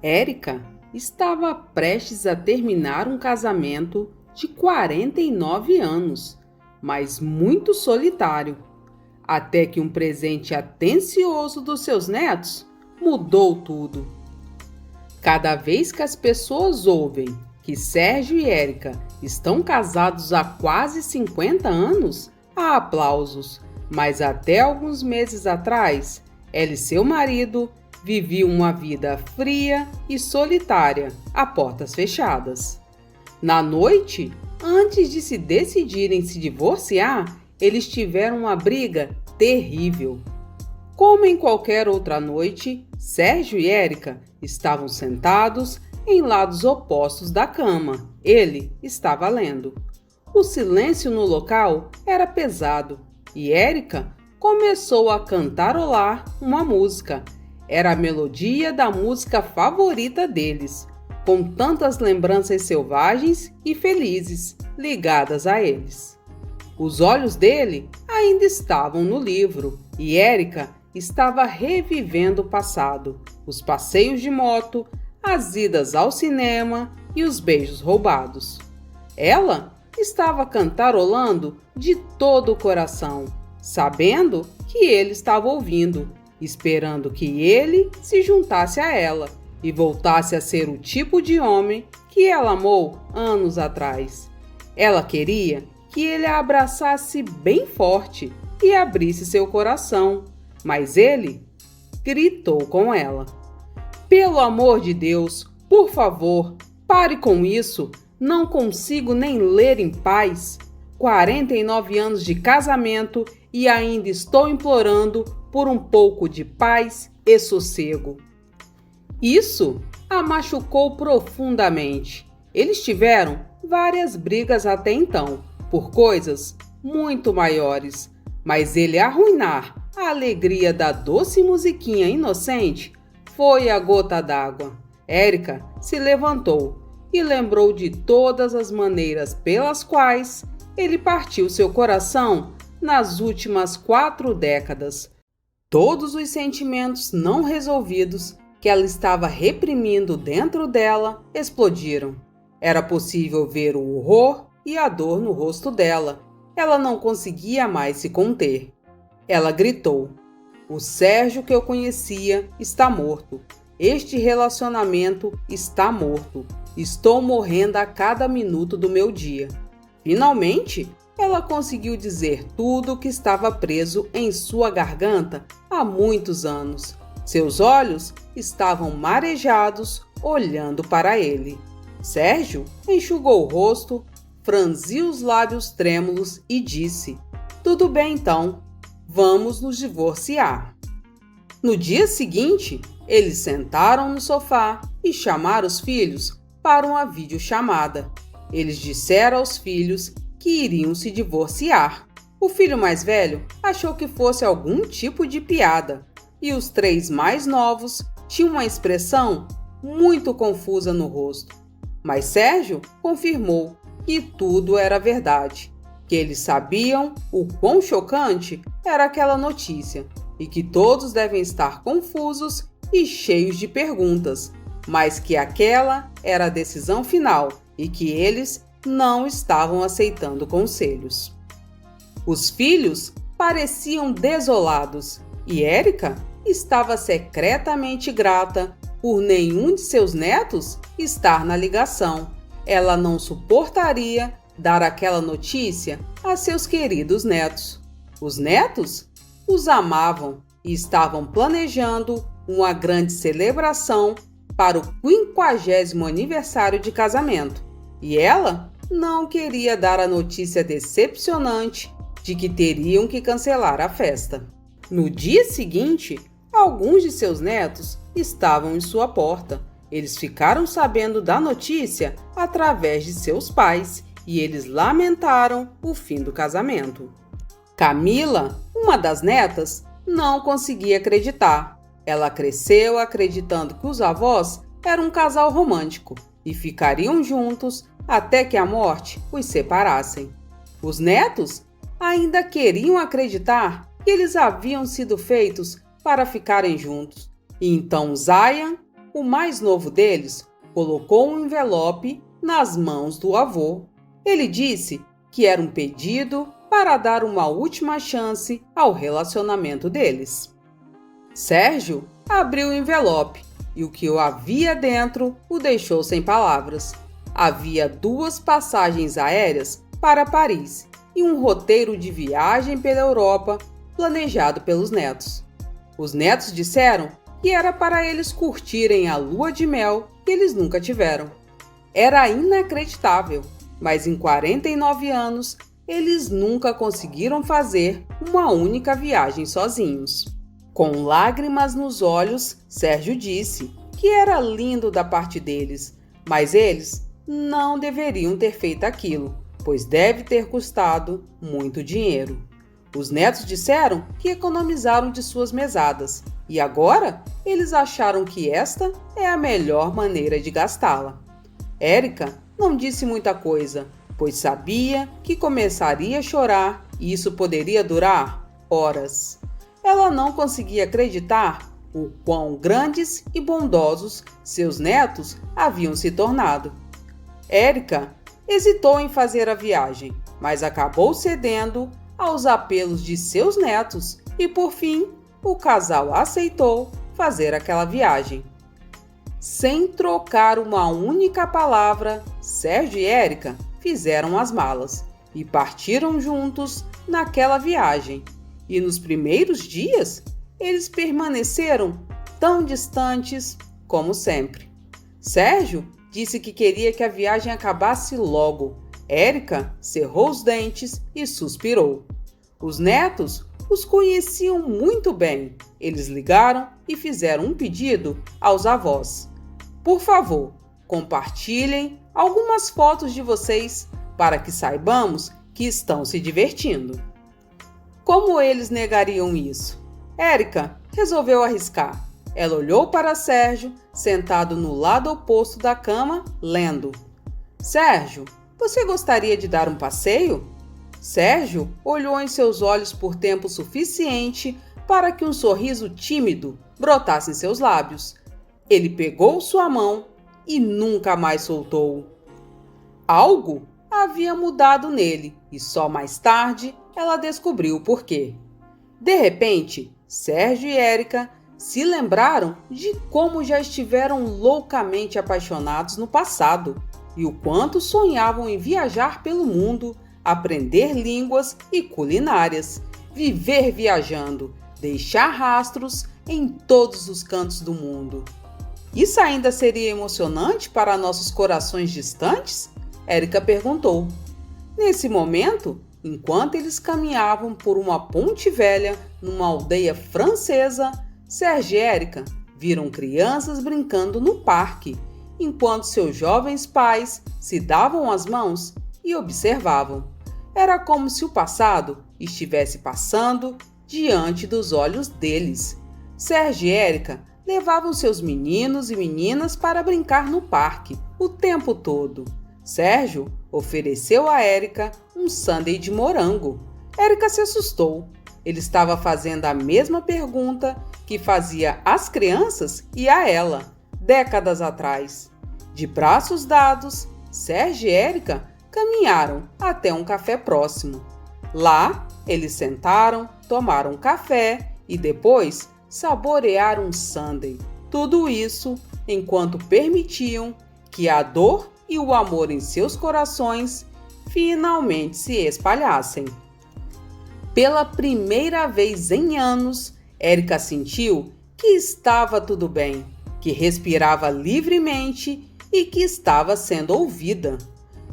Érica estava prestes a terminar um casamento de 49 anos, mas muito solitário, até que um presente atencioso dos seus netos mudou tudo. Cada vez que as pessoas ouvem que Sérgio e Érica estão casados há quase 50 anos, há aplausos, mas até alguns meses atrás, ela e seu marido viviam uma vida fria e solitária, a portas fechadas. Na noite, antes de se decidirem se divorciar, eles tiveram uma briga terrível. Como em qualquer outra noite, Sérgio e Érica estavam sentados em lados opostos da cama. Ele estava lendo. O silêncio no local era pesado e Érica começou a cantarolar uma música. Era a melodia da música favorita deles, com tantas lembranças selvagens e felizes ligadas a eles. Os olhos dele ainda estavam no livro e Érica estava revivendo o passado, os passeios de moto, as idas ao cinema e os beijos roubados. Ela estava cantarolando de todo o coração, sabendo que ele estava ouvindo, esperando que ele se juntasse a ela e voltasse a ser o tipo de homem que ela amou anos atrás. Ela queria que ele a abraçasse bem forte e abrisse seu coração, mas ele gritou com ela: "Pelo amor de Deus, por favor, pare com isso, não consigo nem ler em paz. 49 anos de casamento e ainda estou implorando por um pouco de paz e sossego." Isso a machucou profundamente. Eles tiveram várias brigas até então, por coisas muito maiores, mas ele arruinar a alegria da doce musiquinha inocente foi a gota d'água. Érica se levantou e lembrou de todas as maneiras pelas quais ele partiu seu coração nas últimas 4 décadas. Todos os sentimentos não resolvidos que ela estava reprimindo dentro dela explodiram. Era possível ver o horror e a dor no rosto dela. Ela não conseguia mais se conter. Ela gritou: "O Sérgio que eu conhecia está morto. Este relacionamento está morto. Estou morrendo a cada minuto do meu dia." Finalmente, ela conseguiu dizer tudo o que estava preso em sua garganta há muitos anos. Seus olhos estavam marejados, olhando para ele. Sérgio enxugou o rosto, franziu os lábios trêmulos e disse: "Tudo bem então, vamos nos divorciar." No dia seguinte, eles sentaram no sofá e chamaram os filhos para uma videochamada. Eles disseram aos filhos que iriam se divorciar. O filho mais velho achou que fosse algum tipo de piada, e os 3 mais novos tinham uma expressão muito confusa no rosto. Mas Sérgio confirmou que tudo era verdade, que eles sabiam o quão chocante era aquela notícia e que todos devem estar confusos e cheios de perguntas, mas que aquela era a decisão final e que eles não estavam aceitando conselhos. Os filhos pareciam desolados e Érica estava secretamente grata por nenhum de seus netos estar na ligação. Ela não suportaria dar aquela notícia a seus queridos netos. Os netos os amavam e estavam planejando uma grande celebração para o 50º aniversário de casamento. E ela não queria dar a notícia decepcionante de que teriam que cancelar a festa. No dia seguinte, alguns de seus netos estavam em sua porta. Eles ficaram sabendo da notícia através de seus pais e eles lamentaram o fim do casamento. Camila, uma das netas, não conseguia acreditar. Ela cresceu acreditando que os avós eram um casal romântico e ficariam juntos até que a morte os separassem. Os netos ainda queriam acreditar que eles haviam sido feitos para ficarem juntos. E então Zayan, o mais novo deles colocou um envelope nas mãos do avô. Ele disse que era um pedido para dar uma última chance ao relacionamento deles. Sérgio abriu o envelope e o que havia dentro o deixou sem palavras. Havia 2 passagens aéreas para Paris e um roteiro de viagem pela Europa planejado pelos netos. Os netos disseram que era para eles curtirem a lua de mel que eles nunca tiveram. Era inacreditável, mas em 49 anos eles nunca conseguiram fazer uma única viagem sozinhos. Com lágrimas nos olhos, Sérgio disse que era lindo da parte deles, mas eles não deveriam ter feito aquilo, pois deve ter custado muito dinheiro. Os netos disseram que economizaram de suas mesadas e agora eles acharam que esta é a melhor maneira de gastá-la. Érica não disse muita coisa, pois sabia que começaria a chorar e isso poderia durar horas. Ela não conseguia acreditar o quão grandes e bondosos seus netos haviam se tornado. Érica hesitou em fazer a viagem, mas acabou cedendo aos apelos de seus netos e, por fim, o casal aceitou fazer aquela viagem. Sem trocar uma única palavra, Sérgio e Érica fizeram as malas e partiram juntos naquela viagem. E nos primeiros dias, eles permaneceram tão distantes como sempre. Sérgio disse que queria que a viagem acabasse logo. Érica cerrou os dentes e suspirou. Os netos os conheciam muito bem. Eles ligaram e fizeram um pedido aos avós. Por favor, compartilhem algumas fotos de vocês para que saibamos que estão se divertindo. Como eles negariam isso? Érica resolveu arriscar. Ela olhou para Sérgio, sentado no lado oposto da cama, lendo. Sérgio, você gostaria de dar um passeio? Sérgio olhou em seus olhos por tempo suficiente para que um sorriso tímido brotasse em seus lábios. Ele pegou sua mão e nunca mais soltou. Algo havia mudado nele e só mais tarde ela descobriu o porquê. De repente, Sérgio e Érica se lembraram de como já estiveram loucamente apaixonados no passado e o quanto sonhavam em viajar pelo mundo, aprender línguas e culinárias, viver viajando, deixar rastros em todos os cantos do mundo. Isso ainda seria emocionante para nossos corações distantes? Érica perguntou. Nesse momento, enquanto eles caminhavam por uma ponte velha numa aldeia francesa, Sérgio e Érica viram crianças brincando no parque, enquanto seus jovens pais se davam as mãos e observavam. Era como se o passado estivesse passando diante dos olhos deles. Sérgio e Érica levavam seus meninos e meninas para brincar no parque o tempo todo. Sérgio ofereceu a Érica um sundae de morango. Érica se assustou. Ele estava fazendo a mesma pergunta que fazia às crianças e a ela, décadas atrás. De braços dados, Sérgio e Érica caminharam até um café próximo. Lá, eles sentaram, tomaram café e depois saborearam um sundae. Tudo isso enquanto permitiam que a dor e o amor em seus corações finalmente se espalhassem. Pela primeira vez em anos, Érica sentiu que estava tudo bem, que respirava livremente e que estava sendo ouvida.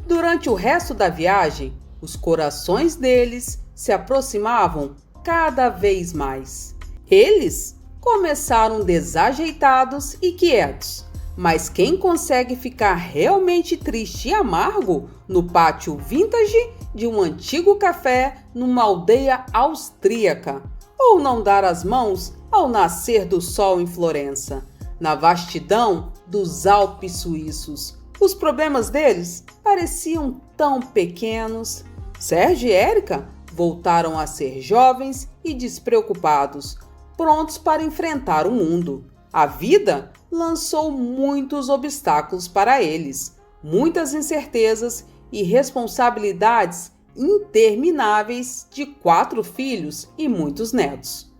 Durante o resto da viagem, os corações deles se aproximavam cada vez mais. Eles começaram desajeitados e quietos, mas quem consegue ficar realmente triste e amargo no pátio vintage de um antigo café numa aldeia austríaca? Ou não dar as mãos ao nascer do sol em Florença, na vastidão dos Alpes suíços? Os problemas deles pareciam tão pequenos. Sérgio e Érica voltaram a ser jovens e despreocupados, prontos para enfrentar o mundo. A vida lançou muitos obstáculos para eles, muitas incertezas e responsabilidades intermináveis de 4 filhos e muitos netos.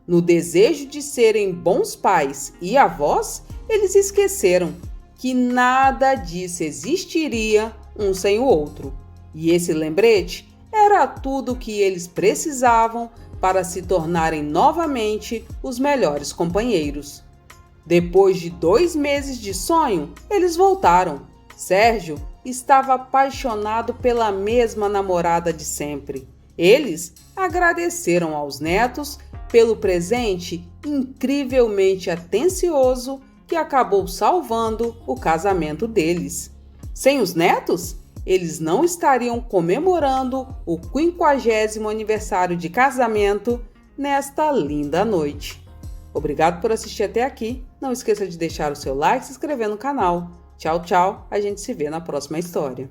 No desejo de serem bons pais e avós, eles esqueceram que nada disso existiria um sem o outro. E esse lembrete era tudo o que eles precisavam para se tornarem novamente os melhores companheiros. Depois de 2 meses de sonho, eles voltaram. Sérgio estava apaixonado pela mesma namorada de sempre. Eles agradeceram aos netos pelo presente incrivelmente atencioso que acabou salvando o casamento deles. Sem os netos, eles não estariam comemorando o 50º aniversário de casamento nesta linda noite. Obrigado por assistir até aqui. Não esqueça de deixar o seu like e se inscrever no canal. Tchau, tchau. A gente se vê na próxima história.